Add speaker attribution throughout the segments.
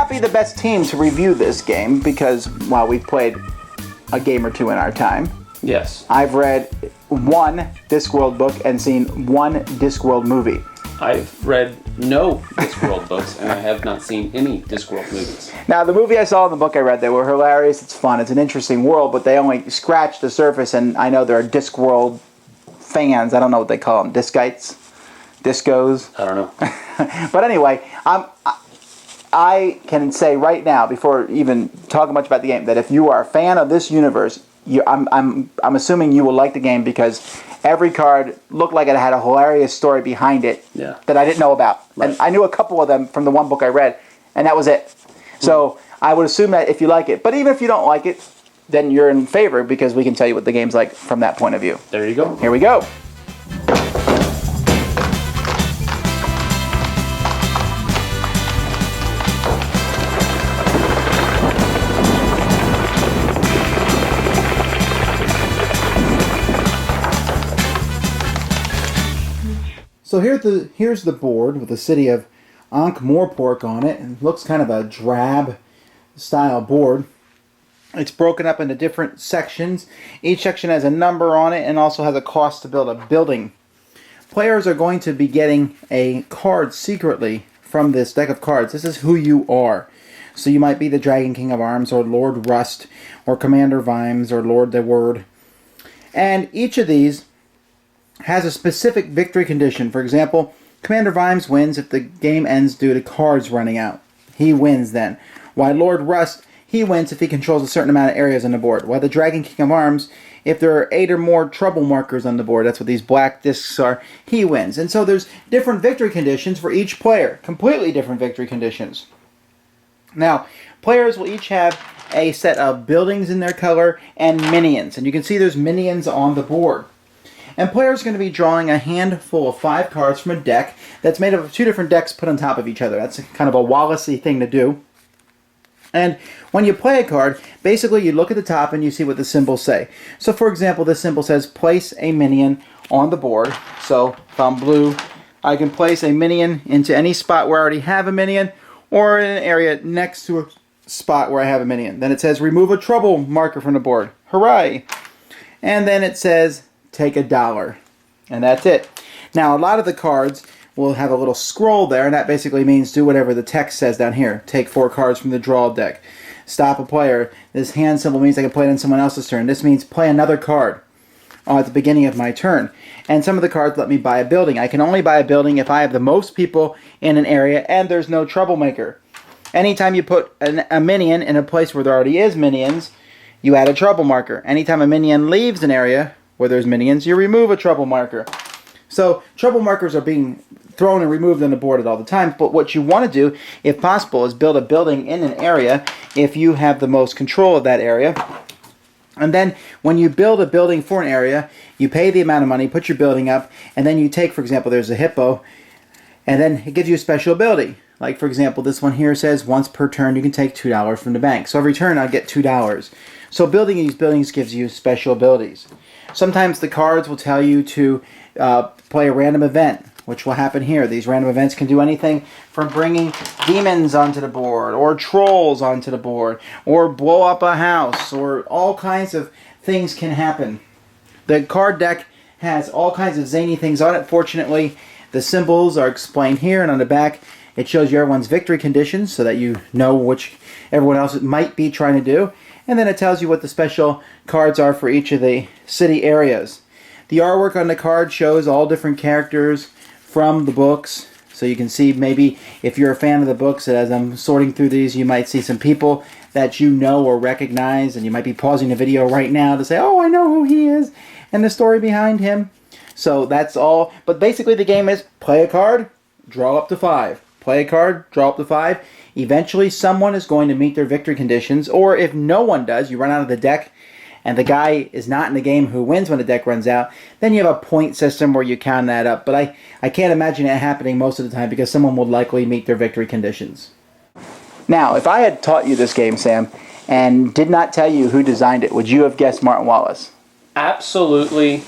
Speaker 1: not be the best team to review this game because, well, we've played a game or two in our time.
Speaker 2: Yes.
Speaker 1: I've read one Discworld book and seen one Discworld movie.
Speaker 2: I've read no Discworld books, and I have not seen any Discworld movies.
Speaker 1: Now, the movie I saw and the book I read, they were hilarious. It's fun. It's an interesting world, but they only scratched the surface, and I know there are Discworld fans. I don't know what they call them. Discites? Discos?
Speaker 2: I don't know.
Speaker 1: But anyway, I can say right now, before even talking much about the game, that if you are a fan of this universe, I'm assuming you will like the game because every card looked like it had a hilarious story behind it that I didn't know about. Right. And I knew a couple of them from the one book I read, and that was it. So I would assume that if you like it, but even if you don't like it, then you're in favor because we can tell you what the game's like from that point of view.
Speaker 2: There you go.
Speaker 1: Here we go. So here's the board with the city of Ankh-Morpork on it. It looks kind of a drab style board. It's broken up into different sections. Each section has a number on it and also has a cost to build a building. Players are going to be getting a card secretly from this deck of cards. This is who you are. So you might be the Dragon King of Arms or Lord Rust or Commander Vimes or Lord the Word. And each of these has a specific victory condition. For example, Commander Vimes wins if the game ends due to cards running out. He wins then. While Lord Rust, he wins if he controls a certain amount of areas on the board. While the Dragon King of Arms, if there are 8 or more trouble markers on the board, that's what these black discs are, he wins. And so there's different victory conditions for each player. Completely different victory conditions. Now, players will each have a set of buildings in their color and minions. And you can see there's minions on the board. And players are going to be drawing a handful of 5 cards from a deck that's made up of 2 different decks put on top of each other. That's kind of a Wallace-y thing to do. And when you play a card, basically you look at the top and you see what the symbols say. So for example, this symbol says place a minion on the board. So if I'm blue, I can place a minion into any spot where I already have a minion or in an area next to a spot where I have a minion. Then it says remove a trouble marker from the board. Hooray! And then it says take $1. And that's it. Now, a lot of the cards will have a little scroll there, and that basically means do whatever the text says down here. Take 4 cards from the draw deck. Stop a player. This hand symbol means I can play it on someone else's turn. This means play another card at the beginning of my turn. And some of the cards let me buy a building. I can only buy a building if I have the most people in an area and there's no troublemaker. Anytime you put a minion in a place where there already is minions, you add a trouble marker. Anytime a minion leaves an area where there's minions, you remove a trouble marker. So trouble markers are being thrown and removed on the board at all the time, but what you want to do, if possible, is build a building in an area if you have the most control of that area. And then when you build a building for an area, you pay the amount of money, put your building up, and then you take, for example, there's a hippo, and then it gives you a special ability. Like, for example, this one here says once per turn you can take $2 from the bank. So every turn I'll get $2. So building these buildings gives you special abilities. Sometimes the cards will tell you to play a random event, which will happen here. These random events can do anything from bringing demons onto the board, or trolls onto the board, or blow up a house, or all kinds of things can happen. The card deck has all kinds of zany things on it. Fortunately, the symbols are explained here, and on the back it shows you everyone's victory conditions so that you know which everyone else might be trying to do. And then it tells you what the special cards are for each of the city areas. The artwork on the card shows all different characters from the books. So you can see maybe if you're a fan of the books, as I'm sorting through these, you might see some people that you know or recognize, and you might be pausing the video right now to say, oh, I know who he is, and the story behind him. So that's all. But basically the game is play a card, draw up to 5. Play a card, draw up to 5. Eventually someone is going to meet their victory conditions, or if no one does, you run out of the deck and the guy is not in the game who wins when the deck runs out, then you have a point system where you count that up. But I can't imagine it happening most of the time because someone will likely meet their victory conditions. Now, if I had taught you this game, Sam, and did not tell you who designed it, would you have guessed Martin Wallace?
Speaker 2: Absolutely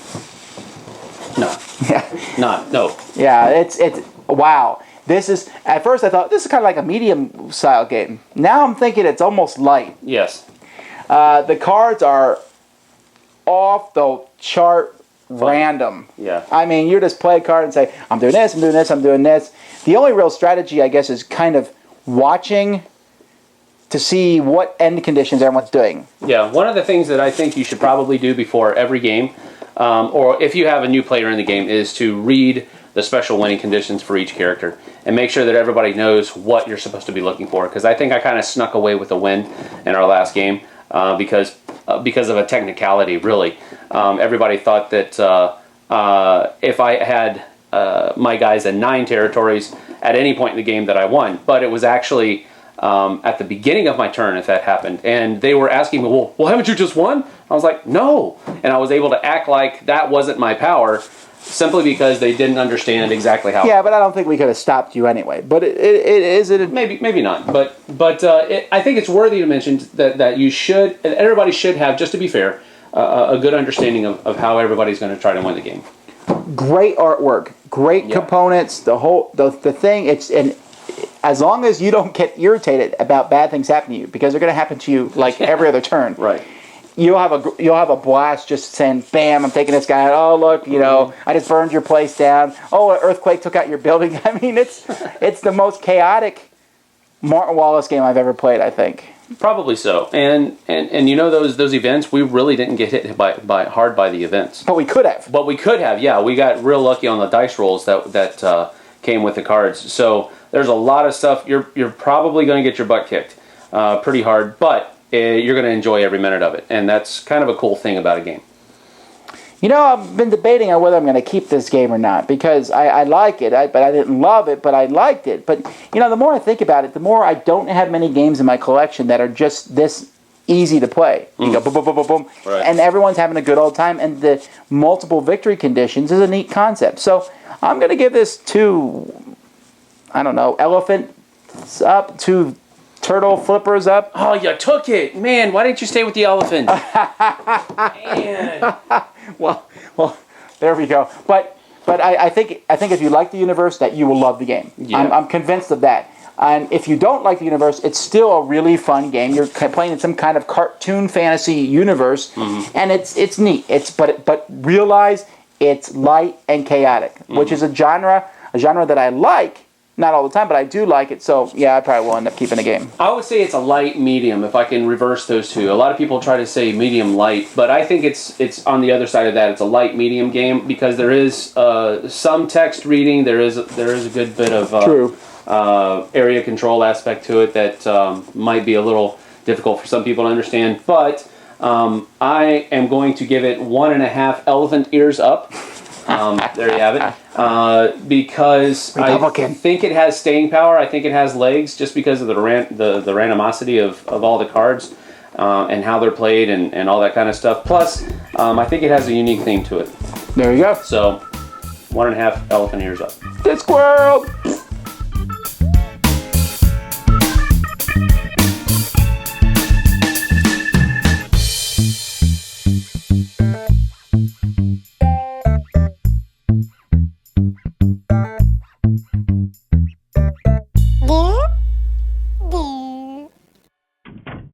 Speaker 2: no.
Speaker 1: Yeah.
Speaker 2: No.
Speaker 1: Yeah, it's wow. This is, at first I thought, this is kind of like a medium style game. Now I'm thinking it's almost light.
Speaker 2: Yes.
Speaker 1: The cards are off the chart random.
Speaker 2: Yeah.
Speaker 1: I mean, you just play a card and say, I'm doing this, I'm doing this, I'm doing this. The only real strategy, I guess, is kind of watching to see what end conditions everyone's doing.
Speaker 2: Yeah, one of the things that I think you should probably do before every game, or if you have a new player in the game, is to read the special winning conditions for each character and make sure that everybody knows what you're supposed to be looking for. Because I think I kind of snuck away with a win in our last game because of a technicality, really. Everybody thought that if I had my guys in 9 territories at any point in the game that I won, but it was actually at the beginning of my turn if that happened, and they were asking me, well, haven't you just won? I was like, no, and I was able to act like that wasn't my power simply because they didn't understand exactly how.
Speaker 1: Yeah, but I don't think we could have stopped you anyway. But
Speaker 2: maybe not. But I think it's worthy to mention that you should, everybody should have, just to be fair, a good understanding of how everybody's going to try to win the game.
Speaker 1: Great artwork, great components. The thing. And as long as you don't get irritated about bad things happening to you, because they're going to happen to you like every other turn.
Speaker 2: Right.
Speaker 1: You'll have a blast just saying, bam, I'm taking this guy out. Oh, look, I just burned your place down. Oh, an earthquake took out your building. I mean, it's the most chaotic Martin Wallace game I've ever played, I think.
Speaker 2: Probably so. And those events, we really didn't get hit hard by the events.
Speaker 1: But we could have.
Speaker 2: Yeah. We got real lucky on the dice rolls that came with the cards. So there's a lot of stuff. You're probably going to get your butt kicked pretty hard, but you're going to enjoy every minute of it, and that's kind of a cool thing about a game.
Speaker 1: I've been debating on whether I'm going to keep this game or not, because I like it, but I didn't love it, but I liked it. But, the more I think about it, the more I don't have many games in my collection that are just this easy to play. You go boom, boom, boom, boom, boom,
Speaker 2: right. And
Speaker 1: everyone's having a good old time, and the multiple victory conditions is a neat concept. So I'm going to give this 2, I don't know, elephants up, 2 turtle flippers up.
Speaker 2: Oh, you took it, man! Why didn't you stay with the elephant? Man.
Speaker 1: Well, there we go. But I think if you like the universe, that you will love the game.
Speaker 2: Yeah.
Speaker 1: I'm convinced of that. And if you don't like the universe, it's still a really fun game. You're playing in some kind of cartoon fantasy universe, and it's neat. But realize it's light and chaotic, which is a genre that I like. Not all the time, but I do like it. So, yeah, I probably will end up keeping the game.
Speaker 2: I would say it's a light medium, if I can reverse those two. A lot of people try to say medium light, but I think it's on the other side of that. It's a light medium game because there is some text reading. There is a good bit of area control aspect to it that might be a little difficult for some people to understand. But I am going to give it 1.5 elephant ears up. There you have it. Because
Speaker 1: Republican.
Speaker 2: I think it has staying power. I think it has legs just because of the randomosity of all the cards and how they're played and all that kind of stuff. Plus, I think it has a unique theme to it.
Speaker 1: There you go.
Speaker 2: So, 1.5 elephant ears up.
Speaker 1: Discworld!